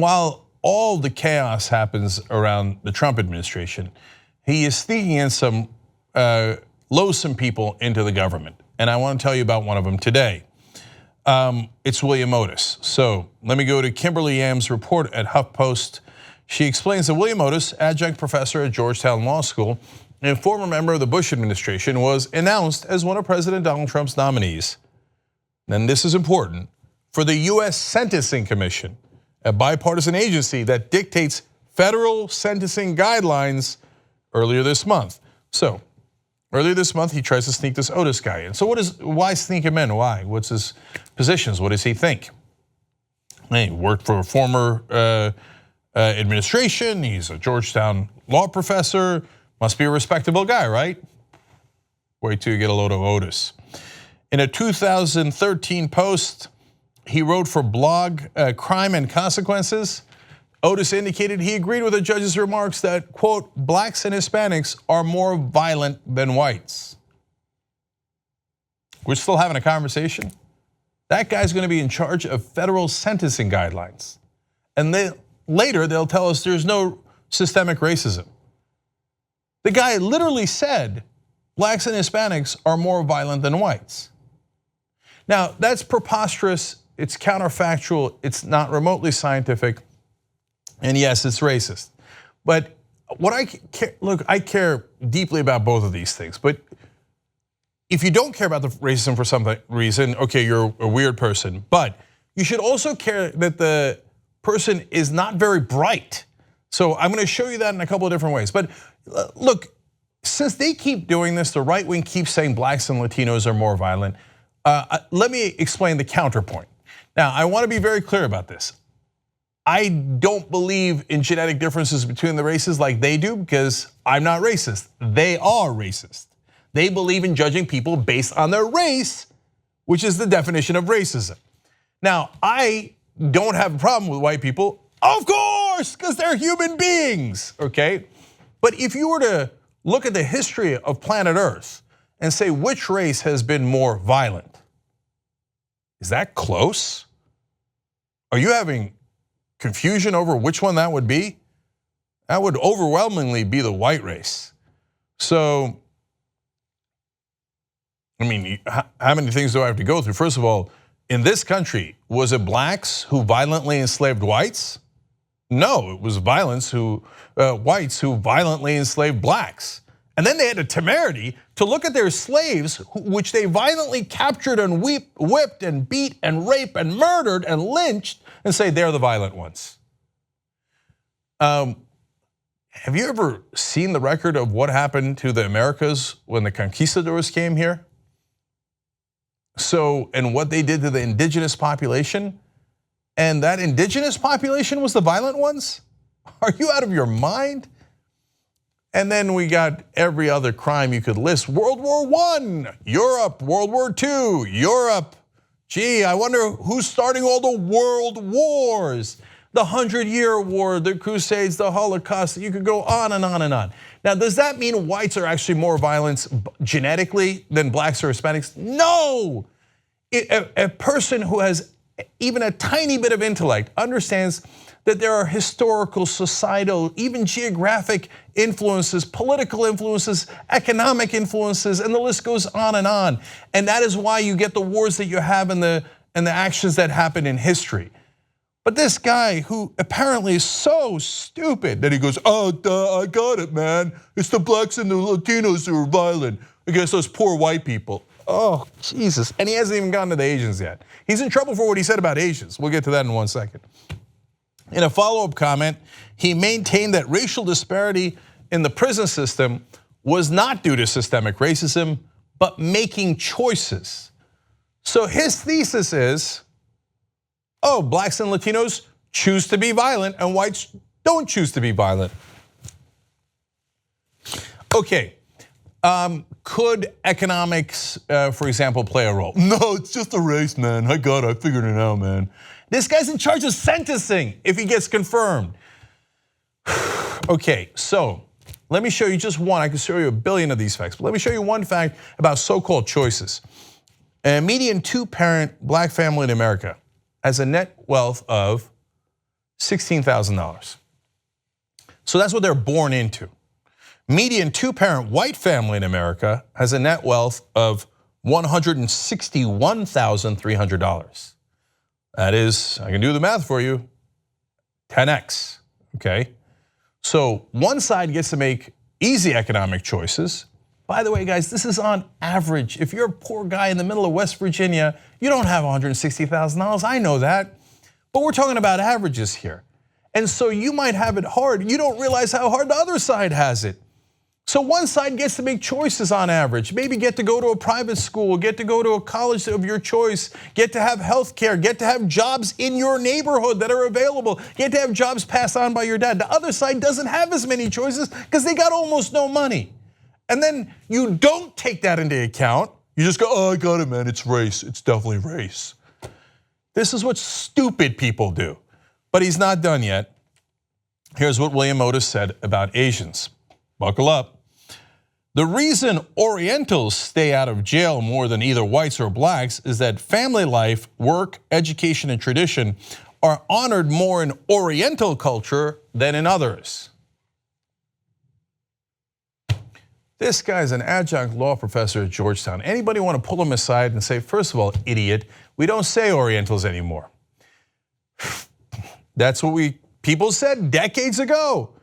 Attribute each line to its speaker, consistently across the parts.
Speaker 1: while all the chaos happens around the Trump administration, he is sneaking in some loathsome people into the government. And I want to tell you about one of them today. It's William Otis. So let me go to Kimberly Yam's report at HuffPost. She explains that William Otis, adjunct professor at Georgetown Law School and former member of the Bush administration, was announced as one of President Donald Trump's nominees. And this is important, for the US Sentencing Commission, a bipartisan agency that dictates federal sentencing guidelines earlier this month. So earlier this month, he tries to sneak this Otis guy in. So why sneak him in? Why? What's his positions? What does he think? He worked for a former administration. He's a Georgetown law professor. Must be a respectable guy, right? Wait till you get a load of Otis. In a 2013 post, he wrote for blog Crime and Consequences. Otis indicated he agreed with the judge's remarks that, quote, blacks and Hispanics are more violent than whites. We're still having a conversation. That guy's gonna be in charge of federal sentencing guidelines. And later they'll tell us there's no systemic racism. The guy literally said blacks and Hispanics are more violent than whites. Now, that's preposterous, it's counterfactual, it's not remotely scientific, and yes, it's racist. But what I care deeply about both of these things, but if you don't care about the racism for some reason, okay, you're a weird person, but you should also care that the person is not very bright. So I'm gonna show you that in a couple of different ways. But look, since they keep doing this, the right wing keeps saying blacks and Latinos are more violent, let me explain the counterpoint. Now, I wanna be very clear about this. I don't believe in genetic differences between the races like they do, because I'm not racist. They are racist. They believe in judging people based on their race, which is the definition of racism. Now, I don't have a problem with white people, of course, because they're human beings, okay? But if you were to look at the history of planet Earth and say which race has been more violent, is that close? Are you having confusion over which one that would be? That would overwhelmingly be the white race. So, I mean, how many things do I have to go through? First of all, in this country, was it blacks who violently enslaved whites? No, it was whites who violently enslaved blacks. And then they had the temerity to look at their slaves, which they violently captured and whipped and beat and raped and murdered and lynched, and say they're the violent ones. Have you ever seen the record of what happened to the Americas when the conquistadors came here? So, and what they did to the indigenous population? And that indigenous population was the violent ones? Are you out of your mind? And then we got every other crime you could list. World War I, Europe, World War II, Europe. Gee, I wonder who's starting all the world wars. The 100-Year War, the Crusades, the Holocaust, you could go on and on and on. Now, does that mean whites are actually more violent genetically than blacks or Hispanics? No, a person who has even a tiny bit of intellect understands that there are historical, societal, even geographic influences, political influences, economic influences, and the list goes on and on. And that is why you get the wars that you have and the actions that happen in history. But this guy who apparently is so stupid that he goes, oh, duh, I got it, man. It's the blacks and the Latinos who are violent against those poor white people. Oh, Jesus, and he hasn't even gotten to the Asians yet. He's in trouble for what he said about Asians. We'll get to that in 1 second. In a follow-up comment, he maintained that racial disparity in the prison system was not due to systemic racism, but making choices. So his thesis is, oh, blacks and Latinos choose to be violent and whites don't choose to be violent. Okay, could economics, for example, play a role? No, it's just a race, man. I got it, I figured it out, man. This guy's in charge of sentencing if he gets confirmed. Okay, so let me show you just one. I can show you a billion of these facts, but let me show you one fact about so-called choices. A median 2-parent black family in America has a net wealth of $16,000. So that's what they're born into. Median two-parent white family in America has a net wealth of $161,300. That is, I can do the math for you, 10x, okay? So one side gets to make easy economic choices. By the way, guys, this is on average. If you're a poor guy in the middle of West Virginia, you don't have $160,000, I know that. But we're talking about averages here. And so you might have it hard. You don't realize how hard the other side has it. So one side gets to make choices on average. Maybe get to go to a private school, get to go to a college of your choice, get to have health care, get to have jobs in your neighborhood that are available, get to have jobs passed on by your dad. The other side doesn't have as many choices because they got almost no money. And then you don't take that into account. You just go, oh, I got it, man, it's race, it's definitely race. This is what stupid people do. But he's not done yet. Here's what William Otis said about Asians. Buckle up. The reason Orientals stay out of jail more than either whites or blacks is that family life, work, education, and tradition are honored more in Oriental culture than in others. This guy's an adjunct law professor at Georgetown. Anybody want to pull him aside and say, first of all, idiot, we don't say Orientals anymore. That's what people said decades ago.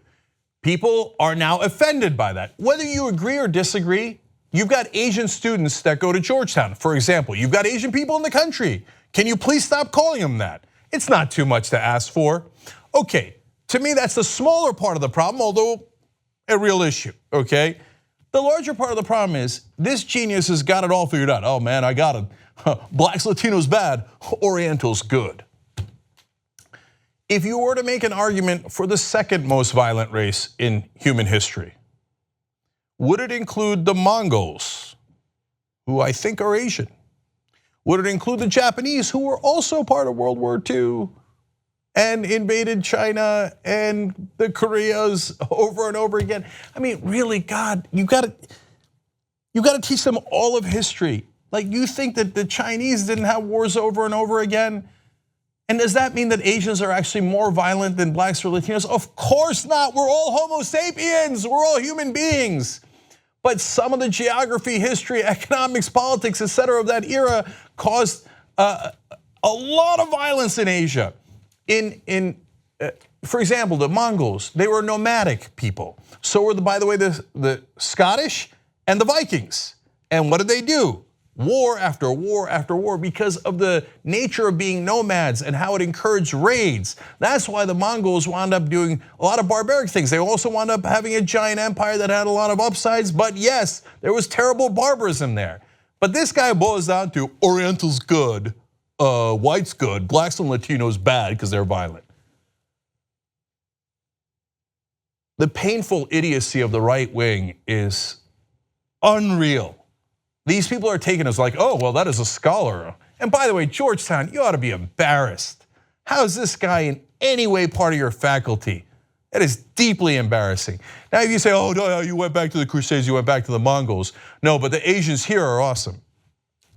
Speaker 1: People are now offended by that. Whether you agree or disagree, you've got Asian students that go to Georgetown, for example. You've got Asian people in the country. Can you please stop calling them that? It's not too much to ask for. Okay, to me that's the smaller part of the problem, although a real issue, okay? The larger part of the problem is this genius has got it all figured out. Oh man, I got it. Blacks, Latinos bad, Orientals good. If you were to make an argument for the second most violent race in human history, would it include the Mongols, who I think are Asian? Would it include the Japanese, who were also part of World War II and invaded China and the Koreas over and over again? I mean, really, God, you got to teach them all of history. Like, you think that the Chinese didn't have wars over and over again? And does that mean that Asians are actually more violent than blacks or Latinos? Of course not. We're all Homo sapiens. We're all human beings. But some of the geography, history, economics, politics, etc. of that era caused a lot of violence in Asia. For example, the Mongols, they were nomadic people. So were, by the way, the Scottish and the Vikings. And what did they do? War after war after war because of the nature of being nomads and how it encouraged raids. That's why the Mongols wound up doing a lot of barbaric things. They also wound up having a giant empire that had a lot of upsides, but yes, there was terrible barbarism there. But this guy boils down to Orientals good, whites good, blacks and Latinos bad because they're violent. The painful idiocy of the right wing is unreal. These people are taken as like, oh, well, that is a scholar. And by the way, Georgetown, you ought to be embarrassed. How is this guy in any way part of your faculty? That is deeply embarrassing. Now, if you say, oh, no, you went back to the Crusades, you went back to the Mongols. No, but the Asians here are awesome.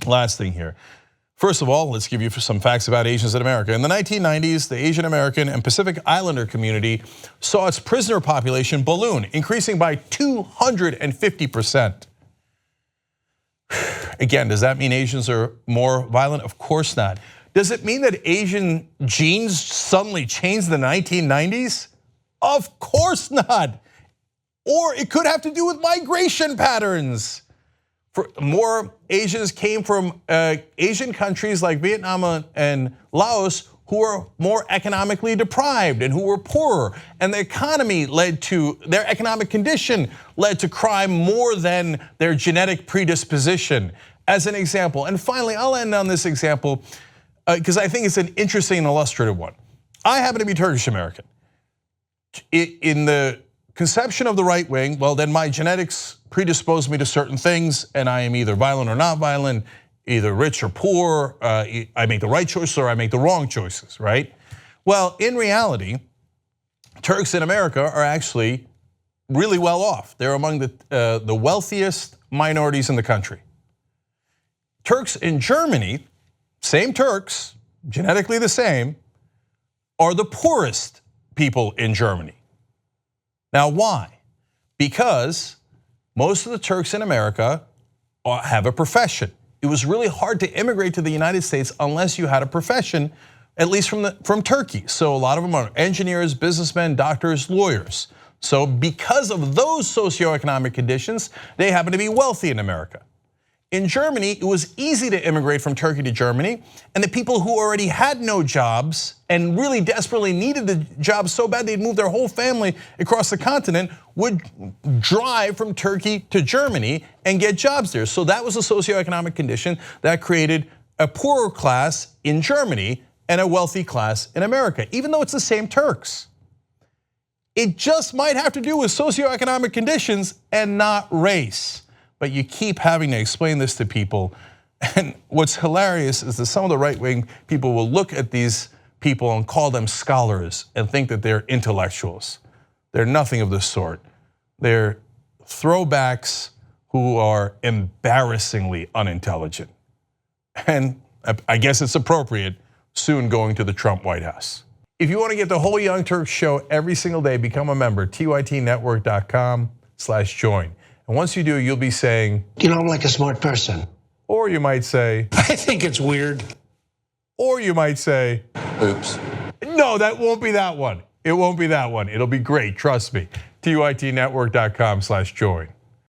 Speaker 1: Last thing here. First of all, let's give you some facts about Asians in America. In the 1990s, the Asian American and Pacific Islander community saw its prisoner population balloon, increasing by 250%. Again, does that mean Asians are more violent? Of course not. Does it mean that Asian genes suddenly changed in the 1990s? Of course not. Or it could have to do with migration patterns. More Asians came from Asian countries like Vietnam and Laos who were more economically deprived and who were poorer. And the economy led to, their economic condition led to crime more than their genetic predisposition, as an example. And finally, I'll end on this example because I think it's an interesting and illustrative one. I happen to be Turkish American. In the conception of the right wing, well, then my genetics predispose me to certain things and I am either violent or not violent, either rich or poor, I make the right choices or I make the wrong choices, right? Well, in reality, Turks in America are actually really well off. They're among the wealthiest minorities in the country. Turks in Germany, same Turks, genetically the same, are the poorest people in Germany. Now, why? Because most of the Turks in America have a profession. It was really hard to immigrate to the United States unless you had a profession, at least from Turkey. So a lot of them are engineers, businessmen, doctors, lawyers. So because of those socioeconomic conditions, they happen to be wealthy in America. In Germany, it was easy to immigrate from Turkey to Germany, and the people who already had no jobs and really desperately needed the jobs so bad they'd move their whole family across the continent would drive from Turkey to Germany and get jobs there. So that was a socioeconomic condition that created a poorer class in Germany and a wealthy class in America, even though it's the same Turks. It just might have to do with socioeconomic conditions and not race. But you keep having to explain this to people. And what's hilarious is that some of the right-wing people will look at these people and call them scholars and think that they're intellectuals. They're nothing of the sort. They're throwbacks who are embarrassingly unintelligent. And I guess it's appropriate soon going to the Trump White House. If you want to get the whole Young Turks show every single day, become a member, tytnetwork.com/join. And once you do, you'll be saying,
Speaker 2: you know, I'm like a smart person.
Speaker 1: Or you might say,
Speaker 2: I think it's weird.
Speaker 1: Or you might say,
Speaker 3: oops.
Speaker 1: No, that won't be that one. It won't be that one. It'll be great, trust me. tytnetwork.com/join.